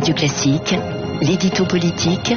Radio Classique, l'édito politique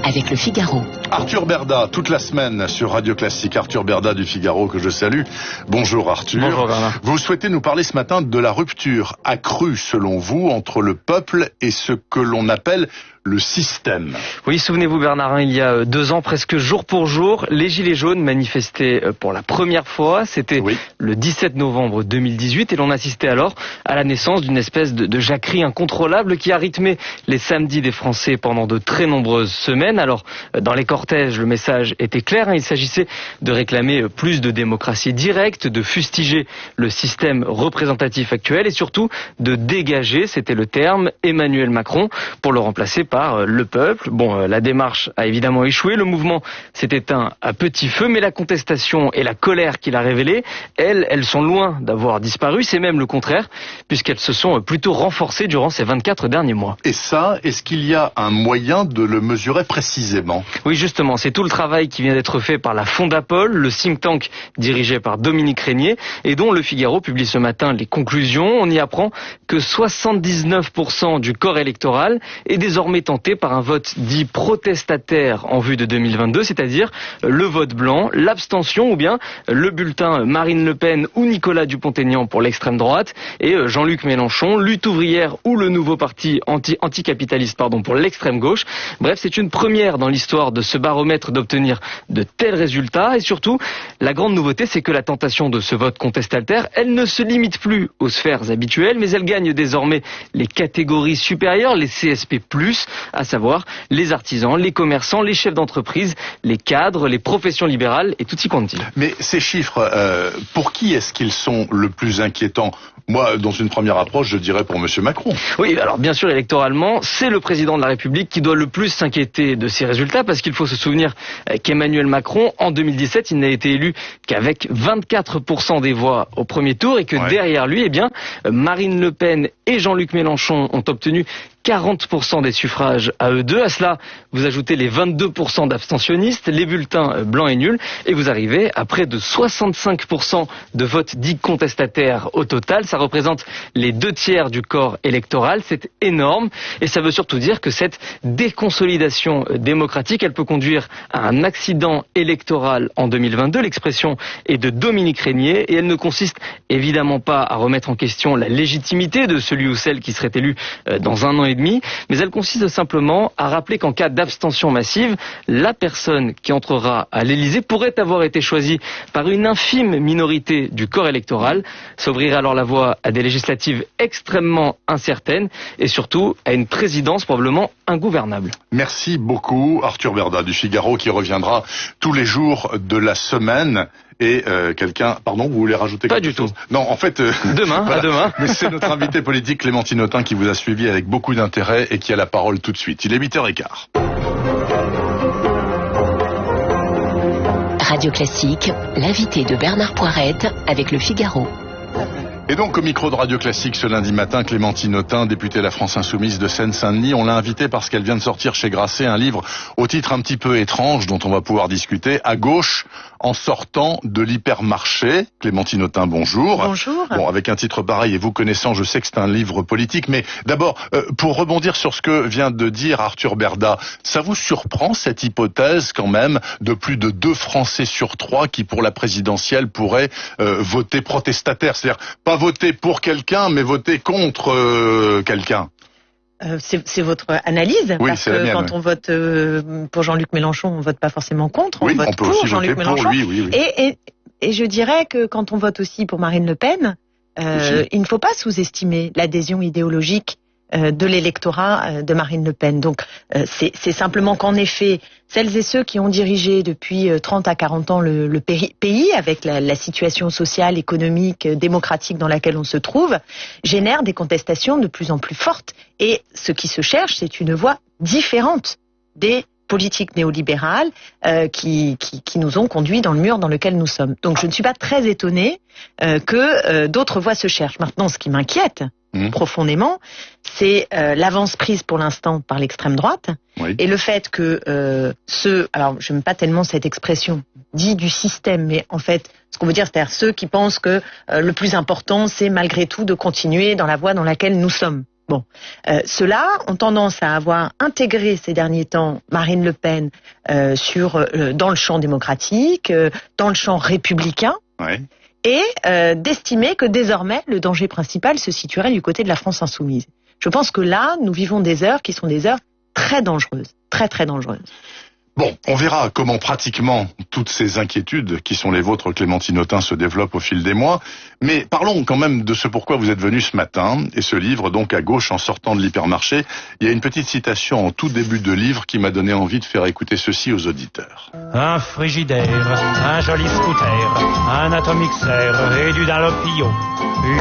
avec Le Figaro. Arthur Berda, toute la semaine sur Radio Classique. Arthur Berda du Figaro, que je salue. Bonjour Arthur. Bonjour Bernard. Vous souhaitez nous parler ce matin de la rupture accrue, selon vous, entre le peuple et ce que l'on appelle le système. Oui, souvenez-vous Bernard, il y a 2 ans, presque jour pour jour, les Gilets jaunes manifestaient pour la première fois. C'était le 17 novembre 2018 et l'on assistait alors à la naissance d'une espèce de jacquerie incontrôlable qui a rythmé les samedis des Français pendant de très nombreuses semaines. Alors, dans les cortèges, le message était clair, il s'agissait de réclamer plus de démocratie directe, de fustiger le système représentatif actuel et surtout de dégager, c'était le terme, Emmanuel Macron pour le remplacer par le peuple. Bon, la démarche a évidemment échoué, le mouvement s'est éteint à petit feu, mais la contestation et la colère qu'il a révélées, elles sont loin d'avoir disparu, c'est même le contraire, puisqu'elles se sont plutôt renforcées durant ces 24 derniers mois. Et ça, est-ce qu'il y a un moyen de le mesurer précisément ? Oui, justement, c'est tout le travail qui vient d'être fait par la Fondapol, le think tank dirigé par Dominique Régnier, et dont Le Figaro publie ce matin les conclusions. On y apprend que 79% du corps électoral est désormais tenté par un vote dit protestataire en vue de 2022, c'est-à-dire le vote blanc, l'abstention ou bien le bulletin Marine Le Pen ou Nicolas Dupont-Aignan pour l'extrême droite et Jean-Luc Mélenchon, Lutte ouvrière ou le nouveau parti anticapitaliste pour l'extrême gauche. Bref, c'est une première dans l'histoire de ce baromètre d'obtenir de tels résultats et surtout, la grande nouveauté, c'est que la tentation de ce vote contestataire, elle ne se limite plus aux sphères habituelles, mais elle gagne désormais les catégories supérieures, les CSP+, à savoir les artisans, les commerçants, les chefs d'entreprise, les cadres, les professions libérales et tutti quanti. Mais ces chiffres, pour qui est-ce qu'ils sont le plus inquiétants ? Moi, dans une première approche, je dirais pour M. Macron. Oui, alors bien sûr, électoralement, c'est le président de la République qui doit le plus s'inquiéter de ces résultats, parce qu'il faut se souvenir qu'Emmanuel Macron, en 2017, il n'a été élu qu'avec 24% des voix au premier tour, et que derrière lui, Marine Le Pen et Jean-Luc Mélenchon ont obtenu 40% des suffrages à eux deux. À cela, vous ajoutez les 22% d'abstentionnistes, les bulletins blancs et nuls, et vous arrivez à près de 65% de votes dits contestataires au total. Ça représente les 2/3 du corps électoral. C'est énorme, et ça veut surtout dire que cette déconsolidation démocratique, elle peut conduire à un accident électoral en 2022. L'expression est de Dominique Régnier, et elle ne consiste évidemment pas à remettre en question la légitimité de celui ou celle qui serait élu dans 1 an et demi, mais elle consiste simplement à rappeler qu'en cas d'abstention massive, la personne qui entrera à l'Élysée pourrait avoir été choisie par une infime minorité du corps électoral. S'ouvrirait alors la voie à des législatives extrêmement incertaines et surtout à une présidence probablement ingouvernable. Merci beaucoup Arthur Berda du Figaro, qui reviendra tous les jours de la semaine. Et pardon, vous voulez rajouter quelque chose ? Pas du tout. Non, en fait... Demain, voilà. À demain. Mais c'est notre invité politique Clémentine Autain qui vous a suivi avec beaucoup d'intérêt et qui a la parole tout de suite. Il est 8h15. Radio Classique, l'invité de Bernard Poirette avec Le Figaro. Et donc au micro de Radio Classique ce lundi matin, Clémentine Autain, députée La France Insoumise de Seine-Saint-Denis. On l'a invitée parce qu'elle vient de sortir chez Grasset un livre au titre un petit peu étrange dont on va pouvoir discuter. À gauche, en sortant de l'hypermarché. Clémentine Autain, bonjour. Bonjour. Bon, avec un titre pareil et vous connaissant, je sais que c'est un livre politique, mais d'abord, pour rebondir sur ce que vient de dire Arthur Berda, ça vous surprend cette hypothèse quand même de plus de 2 Français sur 3 qui pour la présidentielle pourraient voter protestataire, c'est-à-dire pas voter pour quelqu'un, mais voter contre quelqu'un? C'est votre analyse, oui, parce que quand on vote pour Jean-Luc Mélenchon, on vote pas forcément contre, on vote pour Jean-Luc Mélenchon. Lui. Et je dirais que quand on vote aussi pour Marine Le Pen, il ne faut pas sous-estimer l'adhésion idéologique de l'électorat de Marine Le Pen. Donc c'est simplement qu'en effet, celles et ceux qui ont dirigé depuis 30 à 40 ans le pays, avec la situation sociale, économique, démocratique dans laquelle on se trouve, génèrent des contestations de plus en plus fortes. Et ce qui se cherche, c'est une voie différente des politiques néolibérales qui nous ont conduits dans le mur dans lequel nous sommes. Donc je ne suis pas très étonnée que d'autres voies se cherchent. Maintenant, ce qui m'inquiète profondément, c'est l'avance prise pour l'instant par l'extrême droite et le fait que alors je n'aime pas tellement cette expression, dit du système, mais en fait, ce qu'on veut dire, c'est-à-dire ceux qui pensent que le plus important, c'est malgré tout de continuer dans la voie dans laquelle nous sommes. Bon, ceux-là ont tendance à avoir intégré ces derniers temps Marine Le Pen dans le champ démocratique, dans le champ républicain, Ouais. et d'estimer que désormais le danger principal se situerait du côté de la France insoumise. Je pense que là, nous vivons des heures qui sont des heures très dangereuses, très très dangereuses. Bon, on verra comment pratiquement toutes ces inquiétudes qui sont les vôtres, Clémentine Autain, se développent au fil des mois. Mais parlons quand même de ce pourquoi vous êtes venu ce matin. Et ce livre, donc à gauche, en sortant de l'hypermarché, il y a une petite citation en tout début de livre qui m'a donné envie de faire écouter ceci aux auditeurs. Un frigidaire, un joli scooter, un atomixer et du Dalopio,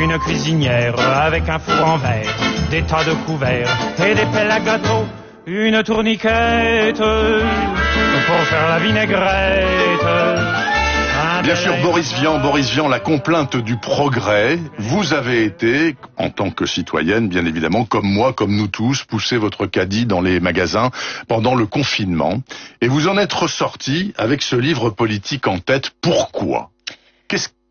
une cuisinière avec un four en verre, des tas de couverts et des pelles à gâteau. Une tourniquette pour faire la vinaigrette. Bien sûr, Boris Vian, la complainte du progrès. Vous avez été, en tant que citoyenne, bien évidemment, comme moi, comme nous tous, poussé votre caddie dans les magasins pendant le confinement. Et vous en êtes ressorti avec ce livre politique en tête. Pourquoi ?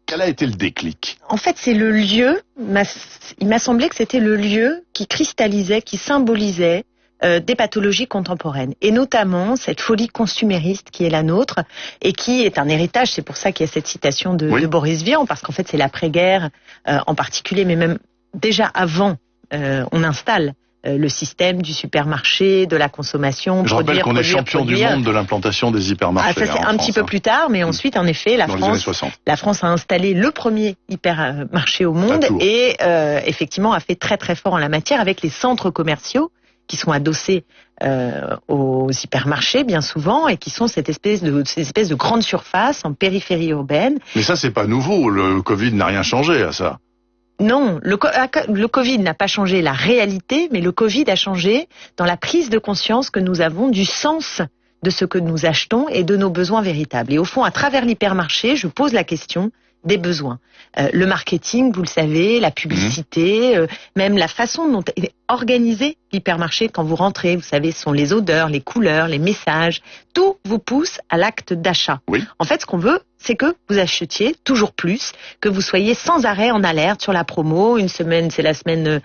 Quel a été le déclic ? En fait, c'est le lieu, il m'a semblé que c'était le lieu qui cristallisait, qui symbolisait des pathologies contemporaines, et notamment cette folie consumériste qui est la nôtre et qui est un héritage. C'est pour ça qu'il y a cette citation de Boris Vian, parce qu'en fait c'est l'après-guerre en particulier, mais même déjà avant, on installe le système du supermarché, de la consommation. Je rappelle qu'on est champion du monde de l'implantation des hypermarchés. Ça c'est un petit peu plus tard, mais ensuite en effet la France a installé le premier hypermarché au monde et effectivement a fait très très fort en la matière avec les centres commerciaux qui sont adossés aux hypermarchés bien souvent et qui sont ces espèces de grandes surfaces en périphérie urbaine. Mais ça c'est pas nouveau, le Covid n'a rien changé à ça. Non, le Covid n'a pas changé la réalité, mais le Covid a changé dans la prise de conscience que nous avons du sens de ce que nous achetons et de nos besoins véritables. Et au fond, à travers l'hypermarché, je pose la question des besoins. Le marketing, vous le savez, la publicité, même la façon dont est organisé l'hypermarché quand vous rentrez, vous savez, ce sont les odeurs, les couleurs, les messages, tout vous pousse à l'acte d'achat. Oui. En fait, ce qu'on veut, c'est que vous achetiez toujours plus, que vous soyez sans arrêt en alerte sur la promo. Une semaine, c'est la semaine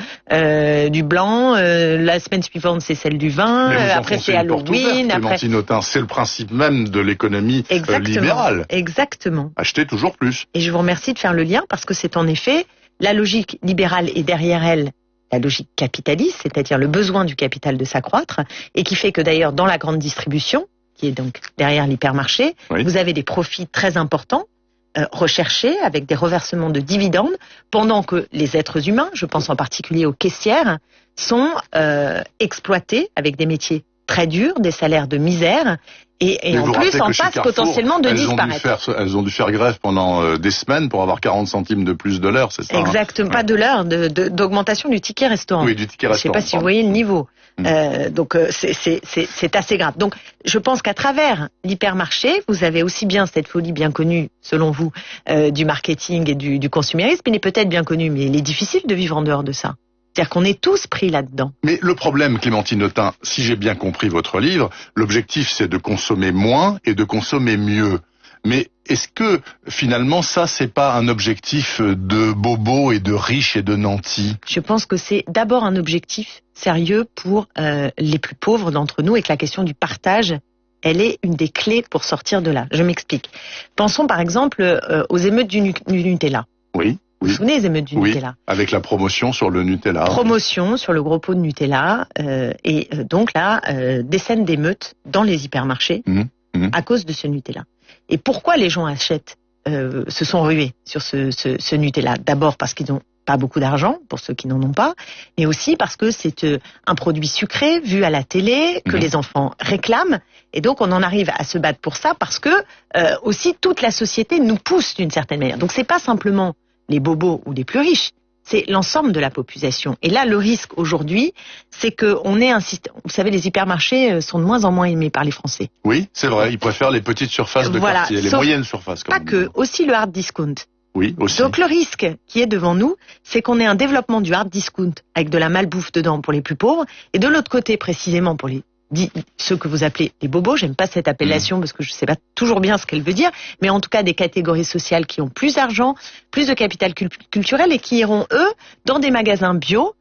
du blanc, la semaine suivante, c'est celle du vin, après c'est Halloween. Clémentine Autain, c'est le principe même de l'économie libérale. Exactement. Acheter toujours plus. Et je vous remercie de faire le lien, parce que c'est en effet la logique libérale et derrière elle la logique capitaliste, c'est-à-dire le besoin du capital de s'accroître, et qui fait que d'ailleurs dans la grande distribution, qui est donc derrière l'hypermarché, vous avez des profits très importants recherchés avec des reversements de dividendes, pendant que les êtres humains, je pense en particulier aux caissières, sont exploités avec des métiers très durs, des salaires de misère, et en plus en passe potentiellement de disparaître. Elles ont dû faire grève pendant des semaines pour avoir 40 centimes de plus de l'heure, c'est ça? Exactement, pas de l'heure, d'augmentation du ticket restaurant. Oui, du ticket restaurant. Je ne sais pas si vous voyez le niveau. Donc c'est assez grave. Donc je pense qu'à travers l'hypermarché, vous avez aussi bien cette folie bien connue, selon vous, du marketing et du consumérisme. Il est peut-être bien connu, mais il est difficile de vivre en dehors de ça. C'est-à-dire qu'on est tous pris là-dedans. Mais le problème, Clémentine Autain, si j'ai bien compris votre livre, l'objectif c'est de consommer moins et de consommer mieux. Mais est-ce que finalement ça c'est pas un objectif de bobos et de riches et de nantis? Je pense que c'est d'abord un objectif sérieux pour les plus pauvres d'entre nous et que la question du partage, elle est une des clés pour sortir de là. Je m'explique. Pensons par exemple aux émeutes du Nutella. Oui. Vous vous souvenez des émeutes du Nutella? Avec la promotion sur le Nutella. Promotion sur le gros pot de Nutella. Et donc là, des scènes d'émeutes dans les hypermarchés à cause de ce Nutella. Et pourquoi les gens achètent, se sont rués sur ce Nutella? D'abord parce qu'ils n'ont pas beaucoup d'argent, pour ceux qui n'en ont pas, mais aussi parce que c'est un produit sucré, vu à la télé, que les enfants réclament. Et donc on en arrive à se battre pour ça, parce que aussi toute la société nous pousse d'une certaine manière. Donc c'est pas simplement les bobos ou les plus riches, c'est l'ensemble de la population. Et là, le risque aujourd'hui, c'est qu'on ait un système... Vous savez, les hypermarchés sont de moins en moins aimés par les Français. Oui, c'est vrai, ils préfèrent les petites surfaces de quartier, les moyennes surfaces. Pas que, aussi le hard discount. Oui, aussi. Donc le risque qui est devant nous, c'est qu'on ait un développement du hard discount avec de la malbouffe dedans pour les plus pauvres, et de l'autre côté, précisément pour ceux que vous appelez les bobos, j'aime pas cette appellation parce que je sais pas toujours bien ce qu'elle veut dire, mais en tout cas des catégories sociales qui ont plus d'argent, plus de capital culturel et qui iront, eux, dans des magasins bio,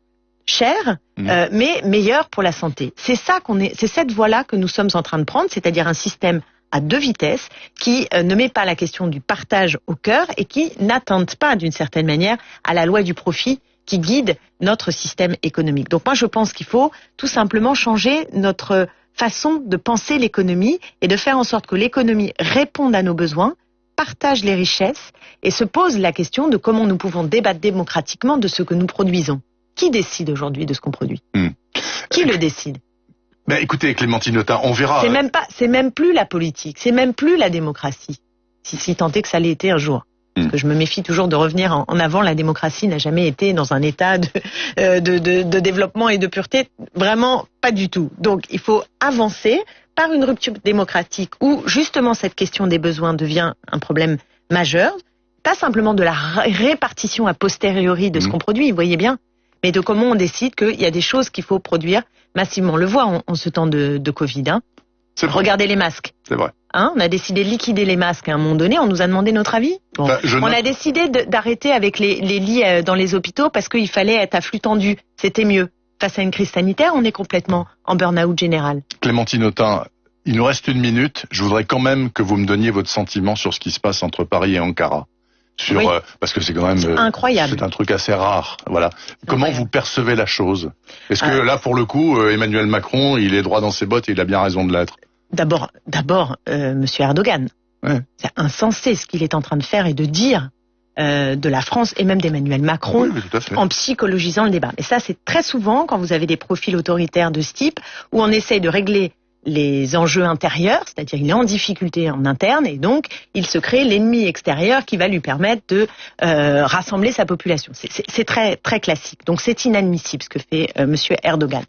cher, mais meilleur pour la santé. C'est cette voie-là que nous sommes en train de prendre, c'est-à-dire un système à 2 vitesses qui ne met pas la question du partage au cœur et qui n'attente pas d'une certaine manière à la loi du profit qui guide notre système économique. Donc moi je pense qu'il faut tout simplement changer notre façon de penser l'économie et de faire en sorte que l'économie réponde à nos besoins, partage les richesses et se pose la question de comment nous pouvons débattre démocratiquement de ce que nous produisons. Qui décide aujourd'hui de ce qu'on produit? Qui le décide? Ben, écoutez, Clémentine Autain, on verra. C'est même plus la politique, c'est même plus la démocratie, si tant est que ça l'ait été un jour. Parce que je me méfie toujours de revenir en avant. La démocratie n'a jamais été dans un état de développement et de pureté. Vraiment, pas du tout. Donc, il faut avancer par une rupture démocratique où, justement, cette question des besoins devient un problème majeur. Pas simplement de la répartition a posteriori de ce qu'on produit, vous voyez bien, mais de comment on décide qu'il y a des choses qu'il faut produire massivement. On le voit en ce temps de Covid. Regardez les masques. C'est vrai. On a décidé de liquider les masques à un moment donné, on nous a demandé notre avis. Bon. On a décidé d'arrêter avec les lits dans les hôpitaux parce qu'il fallait être à flux tendu. C'était mieux. Face à une crise sanitaire, on est complètement en burn-out général. Clémentine Autain, il nous reste 1 minute. Je voudrais quand même que vous me donniez votre sentiment sur ce qui se passe entre Paris et Ankara. Parce que c'est quand même incroyable. C'est un truc assez rare. Voilà. Comment vous percevez la chose? Est-ce que là, pour le coup, Emmanuel Macron, il est droit dans ses bottes et il a bien raison de l'être? D'abord, Monsieur Erdogan. Ouais. C'est insensé ce qu'il est en train de faire et de dire de la France et même d'Emmanuel Macron en psychologisant le débat. Et ça, c'est très souvent quand vous avez des profils autoritaires de ce type où on essaye de régler les enjeux intérieurs, c'est-à-dire il est en difficulté en interne et donc il se crée l'ennemi extérieur qui va lui permettre de rassembler sa population. C'est très très classique. Donc c'est inadmissible ce que fait Monsieur Erdogan.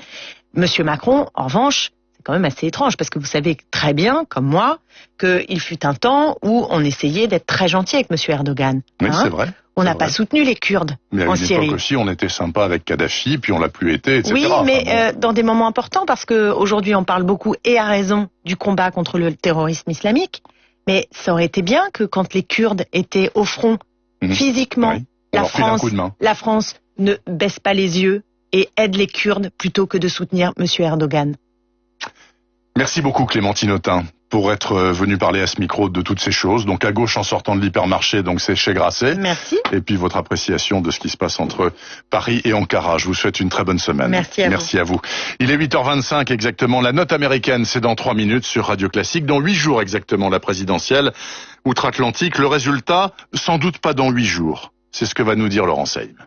Monsieur Macron, en revanche, c'est quand même assez étrange parce que vous savez très bien, comme moi, qu'il fut un temps où on essayait d'être très gentil avec Monsieur Erdogan. Oui, c'est vrai. On n'a pas soutenu les Kurdes en Syrie. Mais à une époque aussi, on était sympa avec Kadhafi, puis on l'a plus été, etc. Oui, mais dans des moments importants, parce qu'aujourd'hui on parle beaucoup, et à raison, du combat contre le terrorisme islamique. Mais ça aurait été bien que quand les Kurdes étaient au front, physiquement, la France ne baisse pas les yeux et aide les Kurdes plutôt que de soutenir Monsieur Erdogan. Merci beaucoup Clémentine Autain pour être venue parler à ce micro de toutes ces choses. Donc à gauche en sortant de l'hypermarché, donc c'est chez Grasset. Merci. Et puis votre appréciation de ce qui se passe entre Paris et Ankara. Je vous souhaite une très bonne semaine. Merci à vous. Il est 8h25 exactement. La note américaine, c'est dans 3 minutes sur Radio Classique. Dans 8 jours exactement, la présidentielle outre-Atlantique. Le résultat, sans doute pas dans 8 jours. C'est ce que va nous dire Laurent Seyme.